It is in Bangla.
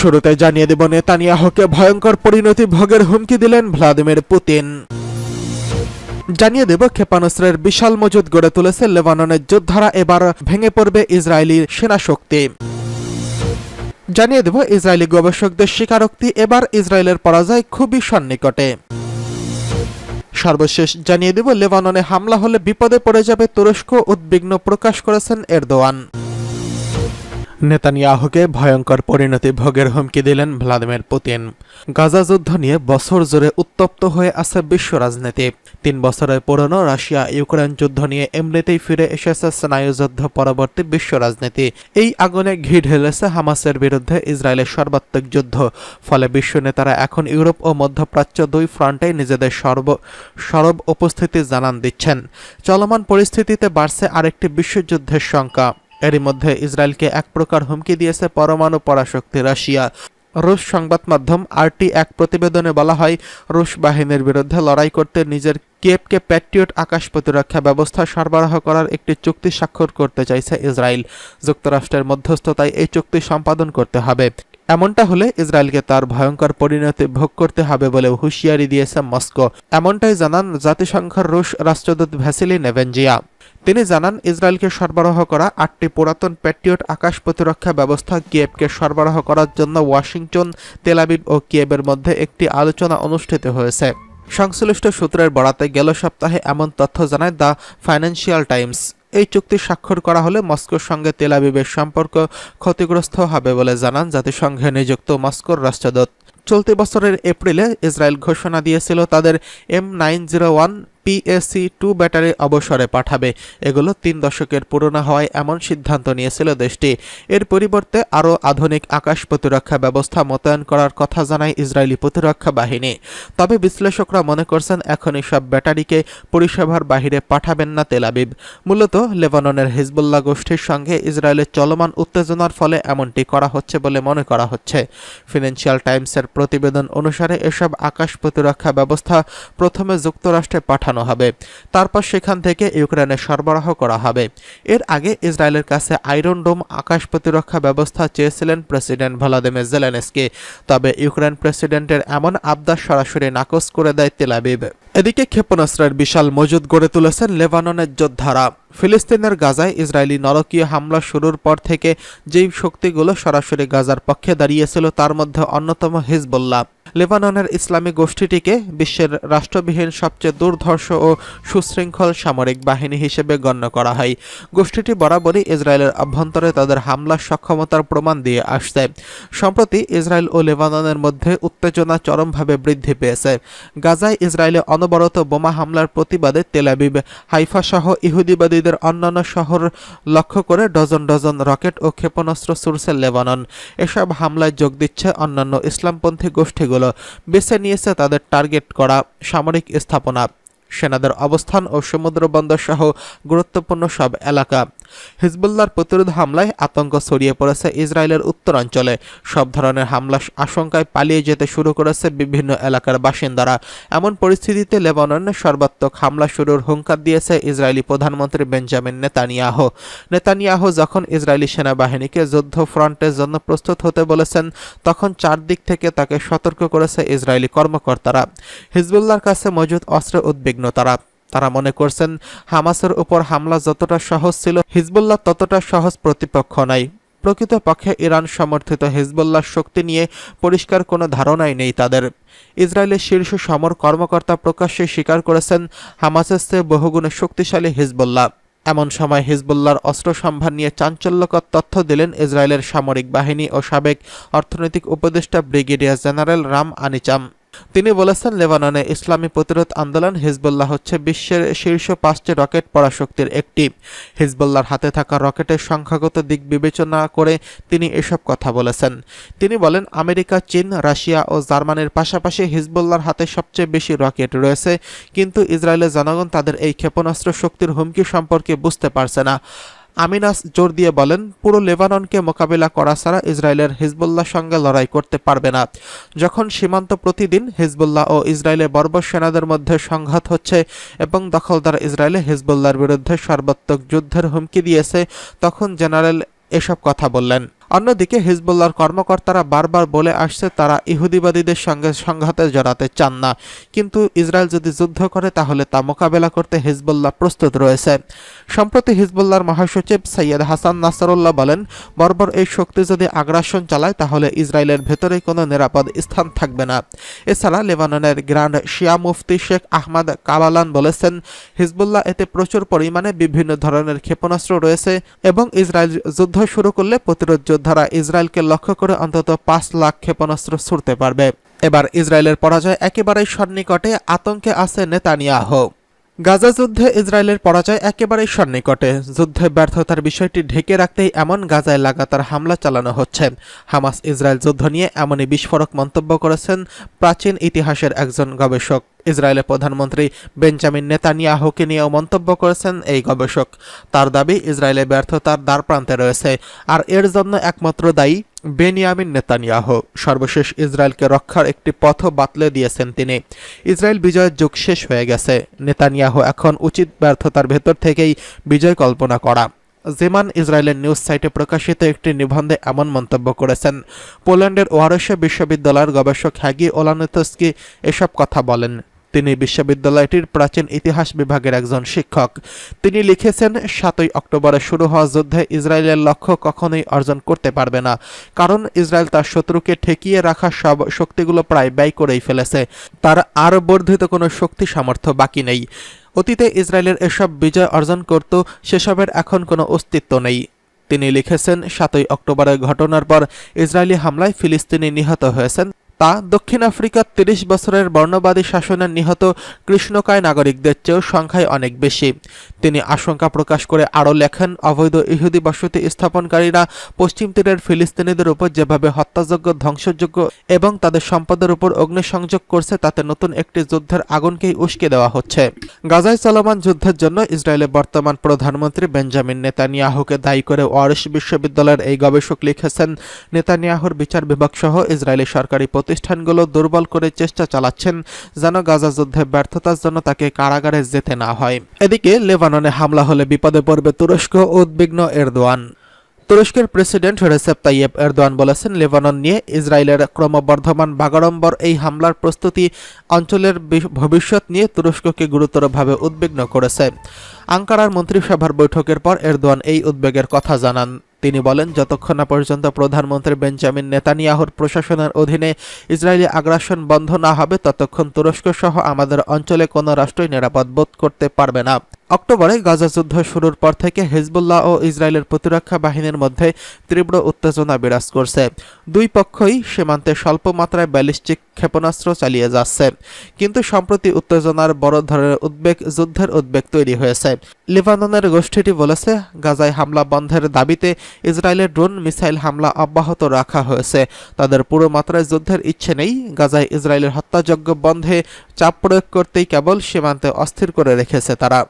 শুরুতে জানিয়ে দেব, নেতানিয়াহুকে ভয়ঙ্কর পরিণতি ভোগের হুমকি দিলেন ভ্লাদিমির পুতিন। জানিয়ে দেব, ক্ষেপণাস্ত্রের বিশাল মজুদ গড়ে তুলেছে লেবাননের যোদ্ধারা, এবার ভেঙে পড়বে ইসরায়েলি সেনাশক্তি। জানিয়ে দেব, ইসরায়েলি গবেষকদের স্বীকারোক্তি, এবার ইসরায়েলের পরাজয় খুবই সন্নিকটে। সর্বশেষ জানিয়ে দেব, লেবাননে হামলা হলে বিপদে পড়ে যাবে তুরস্ক, উদ্বিগ্ন প্রকাশ করেছেন এরদোয়ান। নেতানিয়াহুকে ভয়ঙ্কর পরিণতি ভোগের হুমকি দিলেন ভ্লাদিমির পুতিন। গাজা যুদ্ধ নিয়ে বছর জুড়ে উত্তপ্ত হয়ে আছে বিশ্ব রাজনীতি। 3 বছরের পুরনো রাশিয়া ইউক্রেন যুদ্ধ নিয়ে এমনিতেই ফিরে এসেছে স্নায়ুযুদ্ধ পরবর্তী বিশ্ব রাজনীতি। এই আগুনে ঘি ঢেলেছে হামাসের বিরুদ্ধে ইসরায়েলের সর্বাত্মক যুদ্ধ। ফলে বিশ্ব নেতারা এখন ইউরোপ ও মধ্যপ্রাচ্য 2 ফ্রন্টেই নিজেদের সরব উপস্থিতি জানান দিচ্ছেন। চলমান পরিস্থিতিতে বাড়ছে আরেকটি বিশ্বযুদ্ধের শঙ্কা। এরই মধ্যে ইসরায়েলকে এক প্রকার হুমকি দিয়েছে পরমাণু পরাশক্তি রাশিয়া। রুশ সংবাদ মাধ্যম আরটি এক প্রতিবেদনে বলা হয়, রুশ বাহিনীর বিরুদ্ধে লড়াই করতে নিজের কিয়েভকে প্যাট্রিয়ট আকাশ প্রতিরক্ষা ব্যবস্থা সরবরাহ করার একটি চুক্তি স্বাক্ষর করতে চাইছে ইসরায়েল। যুক্তরাষ্ট্রের মধ্যস্থতায় এই চুক্তি সম্পাদন করতে হবে। এমনটা হলে ইসরায়েলকে তার ভয়ঙ্কর পরিণতি ভোগ করতে হবে বলেও হুঁশিয়ারি দিয়েছে মস্কো। এমনটাই জানান জাতিসংঘের রুশ রাষ্ট্রদূত ভ্যাসিলি নেভেনজিয়া। তিনি জানান, ইসরায়েলকে সরবরাহ করা 8টি পুরাতন প্যাট্রিয়ট আকাশ প্রতিরক্ষা ব্যবস্থা কিয়েভকে সরবরাহ করার জন্য ওয়াশিংটন, তেল আবিব ও কিয়েভের মধ্যে একটি আলোচনা অনুষ্ঠিত হয়েছে। সংশ্লিষ্ট সূত্রের বরাতে গেল সপ্তাহে এমন তথ্য জানায় দ্য ফাইন্যান্সিয়াল টাইমস। এই চুক্তি স্বাক্ষর করা হলে মস্কোর সঙ্গে তেল আবিবের সম্পর্ক ক্ষতিগ্রস্ত হবে বলে জানান জাতিসংঘে নিযুক্ত মস্কোর রাষ্ট্রদূত। চলতি বছরের এপ্রিলে ইসরায়েল ঘোষণা দিয়েছিল তাদের M901 PAC-2 ব্যাটারি অবসরে পাঠাবে। এগুলো 3 দশকের পুরনো হওয়ায় এমন সিদ্ধান্ত নিয়েছিল দেশটি। এর পরিবর্তে আরও আধুনিক আকাশ প্রতিরক্ষা ব্যবস্থা মোতায়েন করার কথা জানায় ইসরায়েলি প্রতিরক্ষা বাহিনী। তবে বিশ্লেষকরা মনে করছেন, এখনই সব ব্যাটারিকে পরিষেবার বাহিরে পাঠাবেন না তেল আবিব। মূলত লেবাননের হিজবুল্লাহ গোষ্ঠীর সঙ্গে ইসরায়েলের চলমান উত্তেজনার ফলে এমনটি করা হচ্ছে বলে মনে করা হচ্ছে। ফিনান্সিয়াল টাইমসের প্রতিবেদন অনুসারে এসব আকাশ প্রতিরক্ষা ব্যবস্থা প্রথমে যুক্তরাষ্ট্রে পাঠানো হবে, তারপর সেখান থেকে ইউক্রেনে সরবরাহ করা হবে। এর আগে ইসরায়েলের কাছে আয়রন ডোম আকাশ প্রতিরক্ষা ব্যবস্থা চেয়েছিলেন প্রেসিডেন্ট ভলোদিমির জেলেনস্কি। তবে ইউক্রেন প্রেসিডেন্টের এমন আবদার সরাসরি নাকচ করে দেয় তেল আবিব। এদিকে ক্ষেপণাস্ত্রের বিশাল মজুদ গড়ে তুলেছেন লেবাননের যোদ্ধারা। ফিলিস্তিনের গাজায় ইসরায়েলি নরকীয় হামলা শুরুর পর থেকে যেই শক্তিগুলো সরাসরি গাজার পক্ষে দাঁড়িয়েছিল তার মধ্যে অন্যতম হিজবুল্লাহ। লেবাননের ইসলামী গোষ্ঠীটিকে বিশ্বের রাষ্ট্রবিহীন সবচেয়ে দুর্ধর্ষ ও সুশৃঙ্খল সামরিক বাহিনী হিসেবে গণ্য করা হয়। গোষ্ঠীটি বরাবরই ইসরায়েলের অভ্যন্তরে তাদের হামলার সক্ষমতার প্রমাণ দিয়ে আসছে। সম্প্রতি ইসরায়েল ও লেবাননের মধ্যে উত্তেজনা চরমভাবে বৃদ্ধি পেয়েছে। গাজায় ইসরায়েলে অনবরত বোমা হামলার প্রতিবাদে তেল আবিব, হাইফা সহ ইহুদিবাদীদের অন্যান্য শহর লক্ষ্য করে ডজন ডজন রকেট ও ক্ষেপণাস্ত্র ছুড়ছে লেবানন। এসব হামলায় যোগ দিচ্ছে অন্যান্য ইসলামপন্থী গোষ্ঠীগুলো। বেছে নিয়েছে তাদের টার্গেট করা সামরিক স্থাপনা, সেনাদের অবস্থান ও সমুদ্র বন্দর সহ গুরুত্বপূর্ণ সব এলাকা। হিজবুল্লাহর প্রতিরোধ হামলায় আতঙ্ক ছড়িয়ে পড়েছে ইসরায়েলের উত্তরাঞ্চলে। সব ধরনের হামলার আশঙ্কায় পালিয়ে যেতে শুরু করেছে বিভিন্ন এলাকার বাসিন্দারা। এমন পরিস্থিতিতে লেবাননে সর্বাত্মক হামলা শুরুর হুঙ্কার দিয়েছে ইসরায়েলি প্রধানমন্ত্রী বেঞ্জামিন নেতানিয়াহু। নেতানিয়াহু যখন ইসরায়েলি সেনাবাহিনীকে যুদ্ধ ফ্রন্টের জন্য প্রস্তুত হতে বলেছেন, তখন চারদিক থেকে তাকে সতর্ক করেছে ইসরায়েলি কর্মকর্তারা। হিজবুল্লাহর কাছে মজুদ অস্ত্রে উদ্বিগ্ন তারা মনে করছেন, হামাসের উপর হামলা যতটা সহজ ছিল, হিজবুল্লাহ ততটা সহজ প্রতিপক্ষ নাই। প্রকৃতপক্ষে ইরান সমর্থিত হিজবুল্লাহর শক্তি নিয়ে পরিষ্কার কোনো ধারণাই নেই তাদের। ইসরায়েলের শীর্ষ সমর কর্মকর্তা প্রকাশ্যে স্বীকার করেছেন, হামাসের চেয়ে বহুগুণে শক্তিশালী হিজবুল্লাহ। এমন সময় হিজবুল্লাহর অস্ত্র সম্ভার নিয়ে চাঞ্চল্যকর তথ্য দিলেন ইসরায়েলের সামরিক বাহিনী ও সাবেক অর্থনৈতিক উপদেষ্টা ব্রিগেডিয়ার জেনারেল রাম আনিচাম। তিনি বলেছেন, লেবাননে ইসলামী প্রতিরোধ আন্দোলন হিজবুল্লাহ হচ্ছে বিশ্বের শীর্ষ 5টি রকেট পরাশক্তির একটি। হিজবুল্লাহর হাতে থাকা রকেটের সংখ্যাগত দিক বিবেচনা করে তিনি এসব কথা বলেছেন। তিনি বলেন, আমেরিকা, চীন, রাশিয়া ও জার্মানির পাশাপাশি হিজবুল্লাহর হাতে সবচেয়ে বেশি রকেট রয়েছে, কিন্তু ইসরায়েলের জনগণ তাদের এই ক্ষেপণাস্ত্র শক্তির হুমকি সম্পর্কে বুঝতে পারছে না। আমিনাস জোর দিয়ে বলেন, পুরো লেবাননকে মোকাবিলা করা ছাড়া ইসরায়েলের হিজবুল্লাহর সঙ্গে লড়াই করতে পারবে না। যখন সীমান্ত প্রতিদিন হিজবুল্লাহ ও ইসরায়েলের বর্বর সেনাদের মধ্যে সংঘাত হচ্ছে এবং দখলদার ইসরায়েলে হিজবুল্লাহর বিরুদ্ধে সর্বাত্মক যুদ্ধের হুমকি দিয়েছে, তখন জেনারেল এসব কথা বললেন। অন্যদিকে হিজবুল্লাহর কর্মকর্তারা বারবার বলে আসছে তারা ইহুদিবাদীদের সঙ্গে সংঘাতে জড়াতে চান না, কিন্তু ইসরায়েল যদি যুদ্ধ করে তাহলে তা মোকাবেলা করতে হিজবুল্লাহ প্রস্তুত রয়েছে। সম্প্রতি হিজবুল্লাহর মহাসচিব সৈয়দ হাসান নাসরুল্লাহ বলেন, বর্বর এই শক্তি যদি আগ্রাসন চালায় তাহলে ইসরায়েলের ভেতরে কোনো নিরাপদ স্থান থাকবে না। এছাড়া লেবাননের গ্র্যান্ড শিয়া মুফতি শেখ আহমদ কাবালান বলেছেন, হিজবুল্লাহ এতে প্রচুর পরিমাণে বিভিন্ন ধরনের ক্ষেপণাস্ত্র রয়েছে এবং ইসরায়েল যুদ্ধ শুরু করলে প্রতিরোধ যোদ্ধারা ইসরায়েলকে লক্ষ্য করে অন্তত 5 লাখ ক্ষেপণাস্ত্র ছুড়তে পারবে। এবার ইসরায়েলের পরাজয় একেবারেই সন্নিকটে, আতঙ্কে আছে নেতানিয়াহু। গাজা যুদ্ধে ইসরায়েলের পরাজয় একেবারেই সন্নিকটে। যুদ্ধে ব্যর্থতার বিষয়টি ঢেকে রাখতেই এমন গাজায় লাগাতার হামলা চালানো হচ্ছে। হামাস ইসরায়েল যুদ্ধ নিয়ে এমনই বিস্ফোরক মন্তব্য করেছেন প্রাচীন ইতিহাসের একজন গবেষক। ইসরায়েলের প্রধানমন্ত্রী বেঞ্জামিন নেতানিয়াহুকে নিয়েও মন্তব্য করেছেন এই গবেষক। তার দাবি, ইসরায়েলের ব্যর্থতার দ্বারপ্রান্তে রয়েছে, আর এর জন্য একমাত্র দায়ী বেনিয়ামিন নেতানিয়াহু। সর্বশেষ ইসরায়েলকে রক্ষার একটি পথও বাতলে দিয়েছেন তিনি। ইসরায়েল বিজয়ের যুগ শেষ হয়ে গেছে। নেতানিয়াহু এখন উচিত ব্যর্থতার ভেতর থেকেই বিজয় কল্পনা করা। জেমান ইসরায়েলের নিউজ সাইটে প্রকাশিত একটি নিবন্ধে এমন মন্তব্য করেছেন। পোল্যান্ডের ওয়ারশা বিশ্ববিদ্যালয়ের গবেষক হ্যাগি ওলানেতস্কি এসব কথা বলেন। তিনি বিশ্ববিদ্যালয়টির প্রাচীন ইতিহাস বিভাগের একজন শিক্ষক। তিনি লিখেছেন, 7ই অক্টোবরে শুরু হওয়া যুদ্ধে ইসরায়েলের লক্ষ্য কখনোই অর্জন করতে পারবে না, কারণ ইসরায়েল তার শত্রুকে ঠেকিয়ে রাখা সব শক্তিগুলো প্রায় ব্যয় করেই ফেলেছে। তার আর বর্ধিত কোনো শক্তি সামর্থ্য বাকি নেই। অতীতে ইসরায়েলের এসব বিজয় অর্জন করত, সেসবের এখন কোনো অস্তিত্ব নেই। তিনি লিখেছেন, 7ই অক্টোবরের ঘটনার পর ইসরায়েলি হামলায় ফিলিস্তিনি নিহত হয়েছেন। তা দক্ষিণ আফ্রিকার 30 বছরের বর্ণবাদী শাসনের নিহত কৃষ্ণকায় নাগরিকদের চেয়েও সংখ্যায় অনেক বেশি। তিনি আশঙ্কা প্রকাশ করে আরও লেখেন, অবৈধ ইহুদি বসতি স্থাপনকারীরা পশ্চিম তীরের ফিলিস্তিনিদের উপর যেভাবে হত্যাযোগ্য, ধ্বংসযোগ্য এবং তাদের সম্পদের উপর অগ্নিসংযোগ করছে, তাতে নতুন একটি যুদ্ধের আগুনকেই উস্কে দেওয়া হচ্ছে। গাজায় চলমান যুদ্ধের জন্য ইসরায়েলের বর্তমান প্রধানমন্ত্রী বেঞ্জামিন নেতানিয়াহুকে দায়ী করে ওয়ারশ বিশ্ববিদ্যালয়ের এই গবেষক লিখেছেন, নেতানিয়াহুর বিচার বিভাগ সহ ইসরায়েলি সরকারি প্রতিষ্ঠানগুলো দুর্বল করে চেষ্টা চালাচ্ছেন যেন গাজা যুদ্ধে ব্যর্থতার জন্য তাকে কারাগারে যেতে না হয়। এদিকে লেবাননে হামলা হলে বিপদে পড়বে তুরস্ক, উদ্বিগ্ন এরদোয়ান। তুরস্কের প্রেসিডেন্ট রেসেপ তাইয়েপ এরদোয়ান বলেছেন, লেবানন নিয়ে ইসরায়েলের ক্রমবর্ধমান বাগাড়ম্বর এই হামলার প্রস্তুতি অঞ্চলের ভবিষ্যৎ নিয়ে তুরস্ককে গুরুতরভাবে উদ্বিগ্ন করেছে। আঙ্কারার মন্ত্রিসভার বৈঠকের পর এরদোয়ান এই উদ্বেগের কথা জানান। তিনি বলেন, যতক্ষণ না পর্যন্ত প্রধানমন্ত্রী বেঞ্জামিন নেতানিয়াহুর প্রশাসনের অধীনে ইসরায়েলি আগ্রাসন বন্ধ না হবে, ততক্ষণ তুরস্ক সহ আমাদের অঞ্চলে কোনো রাষ্ট্রই নিরাপদ বোধ করতে পারবে না। অক্টোবরে গাজা যুদ্ধ শুরুর পর থেকে হিজবুল্লাহ ও ইসরায়েলের প্রতিরক্ষা বাহিনীর মধ্যে তীব্র উত্তেজনা বিরাজ করছে। দুই পক্ষই সীমান্তে স্বল্প মাত্রায় ব্যালিস্টিক ক্ষেপণাস্ত্র চালিয়ে যাচ্ছে। কিন্তু সম্প্রতি উত্তেজনার বড় ধরনের যুদ্ধের উদ্বেগ তৈরি হয়েছে। লেবাননের গোষ্ঠীটি বলেছে, গাজায় হামলা বন্ধের দাবিতে ইসরায়েলের ড্রোন মিসাইল হামলা অব্যাহত রাখা হয়েছে। তাদের পুরো মাত্রায় যুদ্ধের ইচ্ছে নেই। গাজায় ইসরায়েলের হত্যাযজ্ঞ বন্ধে চাপ প্রয়োগ করতেই কেবল সীমান্তে অস্থির করে রেখেছে তারা।